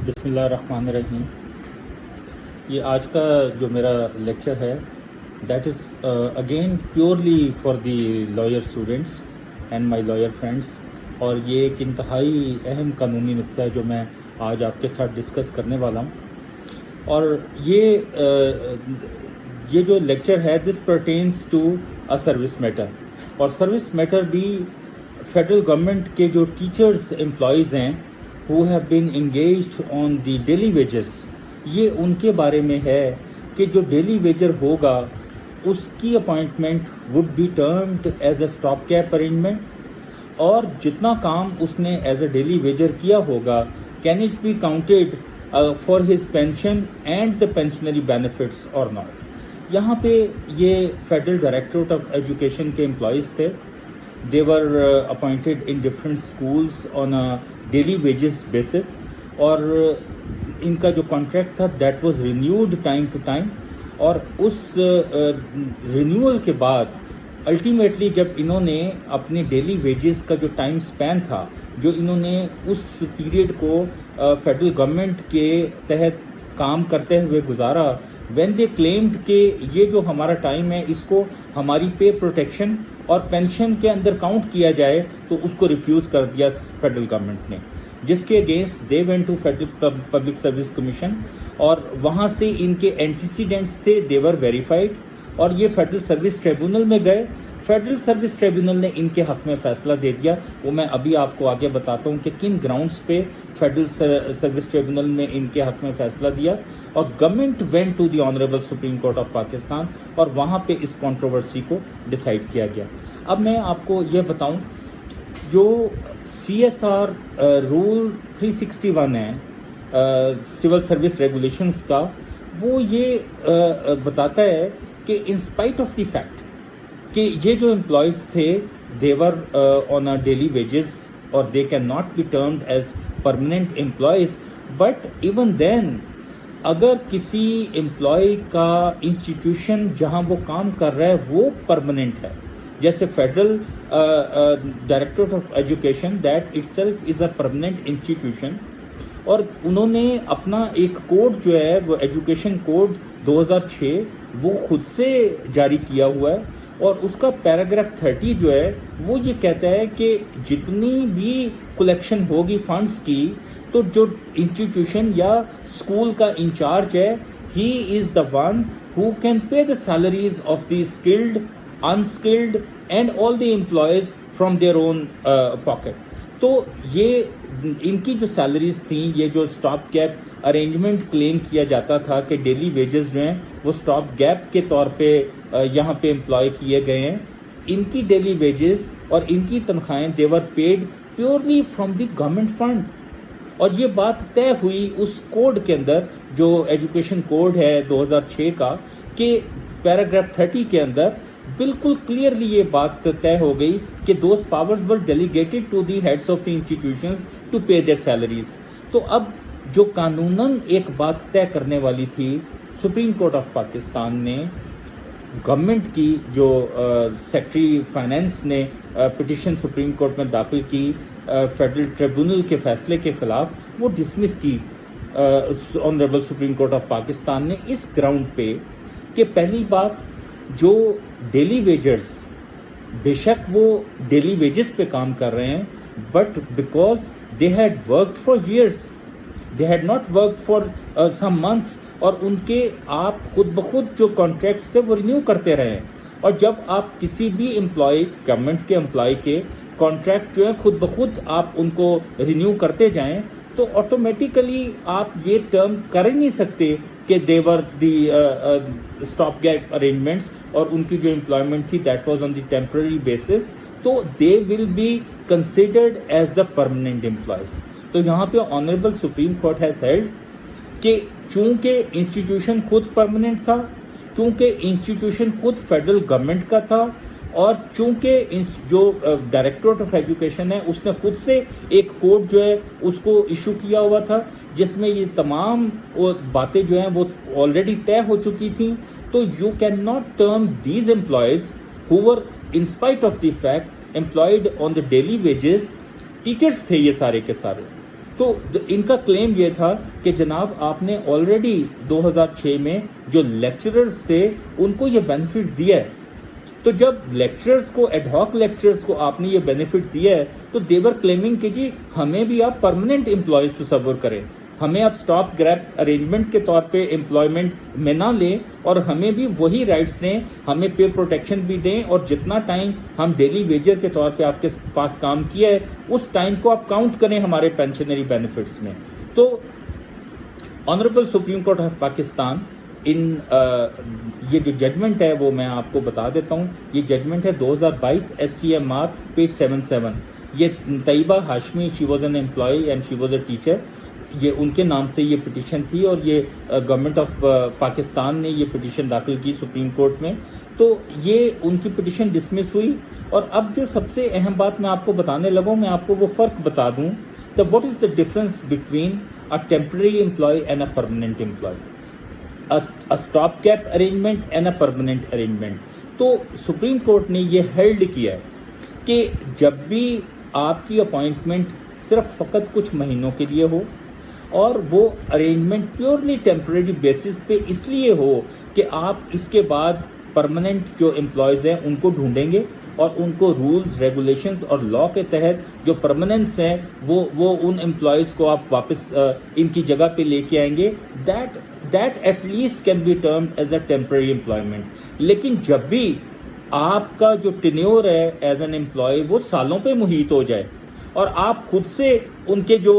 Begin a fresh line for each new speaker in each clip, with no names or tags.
بسم اللہ الرحمن الرحیم. یہ آج کا جو میرا لیکچر ہے that is again purely for the lawyer students and my lawyer friends, اور یہ ایک انتہائی اہم قانونی نقطہ ہے جو میں آج آپ کے ساتھ ڈسکس کرنے والا ہوں. اور یہ جو لیکچر ہے this pertains to a service matter, اور سروس میٹر بھی فیڈرل گورنمنٹ کے جو ٹیچرز امپلائیز ہیں who have been engaged on the daily wages، یہ ان کے بارے میں ہے کہ جو ڈیلی ویجر ہوگا اس کی appointment would be termed as a stop gap arrangement، اور جتنا کام اس نے ایز اے ڈیلی ویجر کیا ہوگا can it be counted for his pension and the pensionary benefits or not. یہاں پہ یہ فیڈرل ڈائریکٹوریٹ آف ایجوکیشن کے امپلائیز تھے. They were appointed in different schools on a daily wages basis، اور ان کا جو کانٹریکٹ تھا that was renewed time to time، اور اس رینیول کے بعد الٹیمیٹلی جب انہوں نے اپنے ڈیلی ویجز کا جو ٹائم سپین تھا جو انہوں نے اس پیریڈ کو فیڈرل گورنمنٹ کے تحت کام کرتے ہوئے گزارا، وین دے کلیمڈ کہ یہ جو ہمارا ٹائم ہے اس کو ہماری پے پروٹیکشن اور پینشن کے اندر کاؤنٹ کیا جائے، تو اس کو ریفیوز کر دیا فیڈرل گورنمنٹ نے، جس کے against they went to federal public service commission, اور وہاں سے ان کے اینٹیسیڈنٹس تھے دے ور ویریفائڈ، اور یہ فیڈرل سروس ٹریبونل میں گئے. فیڈرل سروس ٹریبونل نے ان کے حق میں فیصلہ دے دیا. وہ میں ابھی آپ کو آگے بتاتا ہوں کہ کن گراؤنڈز پہ فیڈرل سروس ٹریبونل میں ان کے حق میں فیصلہ دیا، اور government went to the honourable supreme court of Pakistan, اور وہاں پہ اس کنٹروورسی کو ڈیسائیڈ کیا گیا. اب میں آپ کو یہ بتاؤں جو سی ایس آر رول 361 ہے سول سروس ریگولیشنز کا، وہ یہ بتاتا ہے کہ انسپائٹ آف دی فیکٹ کہ یہ جو امپلائیز تھے دیور آن اے ڈیلی ویجز اور they can not be termed as permanent employees, but even then اگر کسی امپلائی کا انسٹیٹیوشن جہاں وہ کام کر رہا ہے وہ پرماننٹ ہے، جیسے federal directorate of education that it self is a permanent institution, اور انہوں نے اپنا ایک کوڈ جو ہے وہ ایجوکیشن کوڈ 2006 وہ خود سے جاری کیا ہوا ہے، اور اس کا پیراگراف 30 جو ہے وہ یہ کہتا ہے کہ جتنی بھی کلیکشن ہوگی فنڈز کی تو جو انسٹیٹیوشن یا اسکول کا انچارج ہے he is the one who can pay the salaries of the skilled unskilled and all the employees from their own pocket. تو یہ ان کی جو سیلریز تھیں، یہ جو اسٹاپ گیپ ارینجمنٹ کلیم کیا جاتا تھا کہ ڈیلی ویجز جو ہیں وہ اسٹاپ گیپ کے طور پہ یہاں پہ امپلائی کیے گئے ہیں، ان کی ڈیلی ویجز اور ان کی تنخواہیں they were paid purely from the government fund. اور یہ بات طے ہوئی اس کوڈ کے اندر جو ایجوکیشن کوڈ ہے 2006 کا، کہ پیراگراف 30 کے اندر بالکل کلیئرلی یہ بات طے ہو گئی کہ those powers were delegated to the heads of the institutions to pay their salaries. تو اب جو قانوناً ایک بات طے کرنے والی تھی، سپریم کورٹ آف پاکستان نے گورنمنٹ کی جو سیکرٹری فائنینس نے پٹیشن سپریم کورٹ میں داخل کی فیڈرل ٹریبونل کے فیصلے کے خلاف، وہ ڈسمس کی honourable supreme court of Pakistan نے اس گراؤنڈ پہ کہ پہلی بات جو ڈیلی ویجرز بے شک وہ ڈیلی ویجز پہ کام کر رہے ہیں، but because they had worked for years, they had not worked for some months, اور ان کے آپ خود بخود جو کانٹریکٹس تھے وہ رینیو کرتے رہے. اور جب آپ کسی بھی امپلائی گورنمنٹ کے امپلائی کے کانٹریکٹ جو ہے خود بخود آپ ان کو رینیو کرتے جائیں تو آٹومیٹیکلی آپ یہ ٹرم کر ہی نہیں سکتے کہ they were the stop gap arrangements, اور ان کی جو امپلائمنٹ تھی that was on the temporary basis, تو they will be considered as the permanent employees. تو یہاں پہ honourable supreme Court has held کہ چونکہ انسٹیٹیوشن خود پرماننٹ تھا، چونکہ انسٹیٹیوشن خود فیڈرل گورنمنٹ کا تھا، اور چونکہ جو ڈائریکٹوریٹ آف ایجوکیشن ہے اس نے خود سے ایک کوڈ جو ہے اس کو ایشو کیا ہوا تھا جس میں یہ تمام باتیں جو ہیں وہ آلریڈی طے ہو چکی تھیں، تو you can not term these employees who were in spite of the fact employed on the daily wages. Teachers تھے یہ سارے کے سارے، تو ان کا کلیم یہ تھا کہ جناب آپ نے آلریڈی 2006 میں جو لیکچررز تھے ان کو یہ بینیفٹ دیا ہے. تو جب لیکچررز کو ایڈ ہاک لیکچررز کو آپ نے یہ بینیفٹ دیا ہے تو دیور کلیمنگ کہ جی ہمیں بھی آپ پرماننٹ امپلائیز تصور کریں, ہمیں آپ اسٹاپ گریپ ارینجمنٹ کے طور پہ امپلائمنٹ میں نہ لیں اور ہمیں بھی وہی رائٹس دیں, ہمیں پے پروٹیکشن بھی دیں, اور جتنا ٹائم ہم ڈیلی ویجر کے طور پہ آپ کے پاس کام کیا ہے اس ٹائم کو آپ کاؤنٹ کریں ہمارے پینشنری بینیفٹس میں. تو honourable supreme court of Pakistan ان یہ جو ججمنٹ ہے وہ میں آپ کو بتا دیتا ہوں. یہ ججمنٹ ہے 2022 SCMR پیج 77. یہ Tayyaba Hashmi, she was an employee and she was a teacher, یہ ان کے نام سے یہ پٹیشن تھی اور یہ گورنمنٹ آف پاکستان نے یہ پٹیشن داخل کی سپریم کورٹ میں. تو یہ ان کی پٹیشن ڈسمس ہوئی. اور اب جو سب سے اہم بات میں آپ کو بتانے لگوں, میں آپ کو وہ فرق بتا دوں. What is the difference between a temporary employee and a permanent employee, a stop gap arrangement and a permanent arrangement. تو سپریم کورٹ نے یہ ہیلڈ کیا ہے کہ جب بھی آپ کی اپوائنٹمنٹ صرف فقط کچھ مہینوں کے لیے ہو اور وہ ارینجمنٹ پیورلی ٹیمپریری بیسس پہ اس لیے ہو کہ آپ اس کے بعد پرماننٹ جو امپلائیز ہیں ان کو ڈھونڈیں گے اور ان کو رولز ریگولیشنز اور لاء کے تحت جو پرماننس ہیں وہ ان امپلائیز کو آپ واپس ان کی جگہ پہ لے کے آئیں گے. That at least can be termed as a temporary employment. لیکن جب بھی آپ کا جو ٹینیور ہے ایز این امپلائی وہ سالوں پہ محیط ہو جائے اور آپ خود سے ان کے جو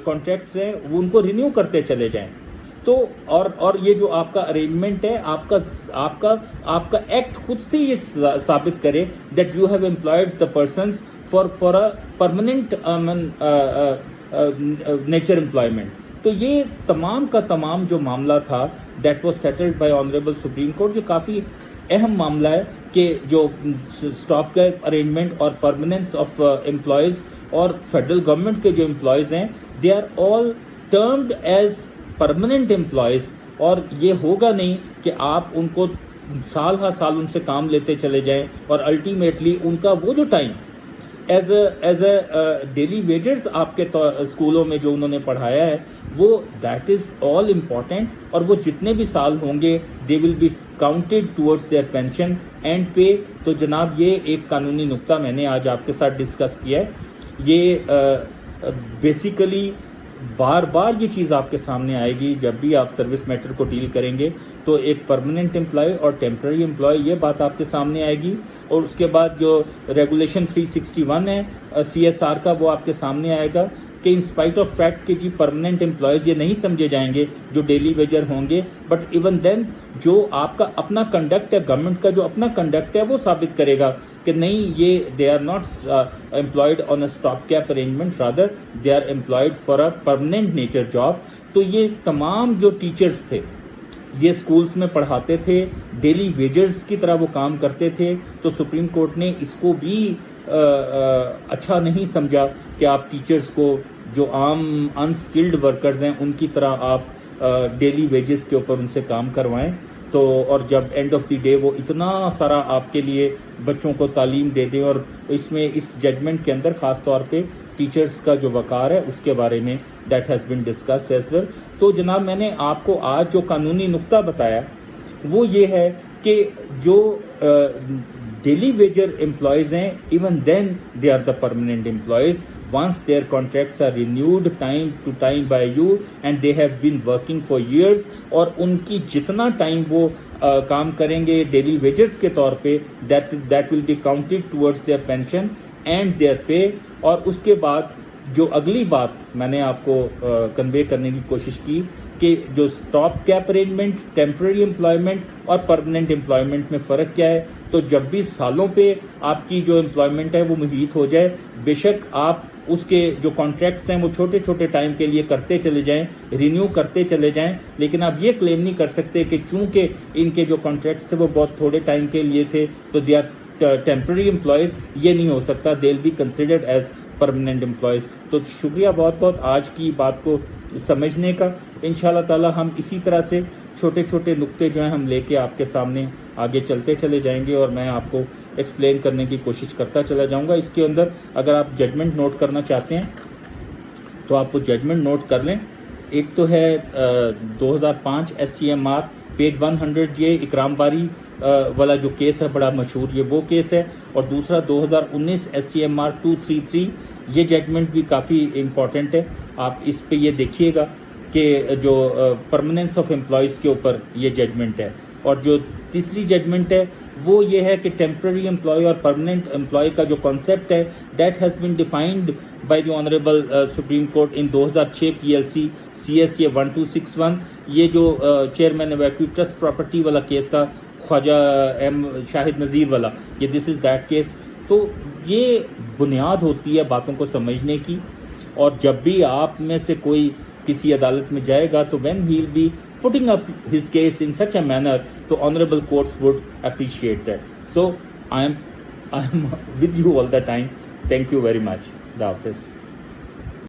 کانٹریکٹس ہیں وہ ان کو رینیو کرتے چلے جائیں, تو اور یہ جو آپ کا ارینجمنٹ ہے آپ کا ایکٹ خود سے یہ ثابت کرے that you have employed the persons for a permanent nature employment. تو یہ تمام کا تمام جو معاملہ تھا that was settled by honourable supreme court, جو کافی اہم معاملہ ہے کہ جو اسٹاپ گیپ ارینجمنٹ اور پرماننس آف امپلائیز اور فیڈرل گورنمنٹ کے جو امپلائیز ہیں they are all termed as permanent employees. اور یہ ہوگا نہیں کہ آپ ان کو سال ہر سال ان سے کام لیتے چلے جائیں اور الٹیمیٹلی ان کا وہ جو time as a daily wagers آپ کے اسکولوں میں جو انہوں نے پڑھایا ہے وہ دیٹ از آل امپورٹنٹ, اور وہ جتنے بھی سال ہوں گے they will be counted towards their pension and pay. تو جناب یہ ایک قانونی نقطہ میں نے آج آپ کے ساتھ ڈسکس کیا ہے. یہ بیسیکلی بار بار یہ چیز آپ کے سامنے آئے گی جب بھی آپ سروس میٹر کو ڈیل کریں گے, تو ایک پرماننٹ امپلائی اور ٹیمپرری امپلائی یہ بات آپ کے سامنے آئے گی. اور اس کے بعد جو ریگولیشن 361 ہے CSR کا وہ آپ کے سامنے آئے گا کہ ان اسپائٹ آف فیکٹ کہ جی پرماننٹ امپلائیز یہ نہیں سمجھے جائیں گے جو ڈیلی ویجر ہوں گے, بٹ ایون دین جو آپ کا اپنا کنڈکٹ ہے, گورنمنٹ کا جو اپنا کنڈکٹ ہے وہ ثابت کرے گا کہ نہیں یہ they are not employed on a stop gap arrangement, rather they are employed for a permanent nature job. تو یہ تمام جو ٹیچرز تھے یہ اسکولس میں پڑھاتے تھے, ڈیلی ویجرز کی طرح وہ کام کرتے تھے. تو سپریم کورٹ نے اس کو بھی اچھا نہیں سمجھا کہ آپ ٹیچرز کو جو عام انسکلڈ ورکرز ہیں ان کی طرح آپ ڈیلی ویجز کے اوپر ان سے کام کروائیں. تو اور جب اینڈ آف دی ڈے وہ اتنا سارا آپ کے لیے بچوں کو تعلیم دے دیں, اور اس میں اس ججمنٹ کے اندر خاص طور پہ ٹیچرز کا جو وقار ہے اس کے بارے میں that has been discussed as well. تو جناب میں نے آپ کو آج جو قانونی نقطہ بتایا وہ یہ ہے کہ جو ڈیلی ویجر امپلائیز ہیں even then they are the permanent employees once their contracts are renewed time to time by you and they have been working for years. اور ان کی جتنا ٹائم وہ کام کریں گے ڈیلی ویجرز کے طور پہ that will be counted towards their pension and their pay. اور اس کے بعد جو اگلی بات میں نے آپ کو کنوے کرنے کی کوشش کی کہ جو stop gap arrangement, temporary employment اور پرماننٹ امپلائمنٹ میں فرق کیا ہے. تو جب بھی سالوں پہ آپ کی جو امپلائمنٹ ہے وہ محیط ہو جائے, بے شک آپ اس کے جو کانٹریکٹس ہیں وہ چھوٹے چھوٹے ٹائم کے لیے کرتے چلے جائیں, رینیو کرتے چلے جائیں, لیکن آپ یہ کلیم نہیں کر سکتے کہ چونکہ ان کے جو کانٹریکٹس تھے وہ بہت تھوڑے ٹائم کے لیے تھے تو دے آر ٹیمپرری امپلائیز. یہ نہیں ہو سکتا, they will be considered as permanent employees. تو شکریہ بہت بہت آج کی بات کو سمجھنے کا. انشاءاللہ تعالی ہم اسی طرح سے چھوٹے چھوٹے نقطے جو ہیں ہم لے کے آپ کے سامنے آگے چلتے چلے جائیں گے اور میں آپ کو ایکسپلین کرنے کی کوشش کرتا چلا جاؤں گا. اس کے اندر اگر آپ ججمنٹ نوٹ کرنا چاہتے ہیں تو آپ وہ ججمنٹ نوٹ کر لیں. ایک تو ہے 2005 SCMR پیج 100, یہ اکرام باری والا جو کیس ہے بڑا مشہور, یہ وہ کیس ہے. اور دوسرا 2019 SCMR 233, یہ ججمنٹ بھی کافی امپورٹنٹ ہے. آپ اس پہ یہ دیکھیے گا کہ جو پرماننس آف امپلائیز کے اوپر یہ ججمنٹ ہے. اور جو تیسری ججمنٹ ہے وہ یہ ہے کہ ٹیمپرری امپلائی اور پرماننٹ امپلائی کا جو کانسیپٹ ہے that has been defined by the honourable supreme court in 2006 PLC CSA 1261. یہ جو چیئرمین ایویکیو ٹرسٹ پراپرٹی والا کیس تھا, خواجہ ایم شاہد نذیر والا, یہ دس از دیٹ کیس. تو یہ بنیاد ہوتی ہے باتوں کو سمجھنے کی. اور جب بھی آپ میں سے کوئی کسی عدالت میں جائے گا تو when he will be putting up his case in such a manner, the honorable courts would appreciate that. So I am with you all the time. Thank you very much. The Hafiz.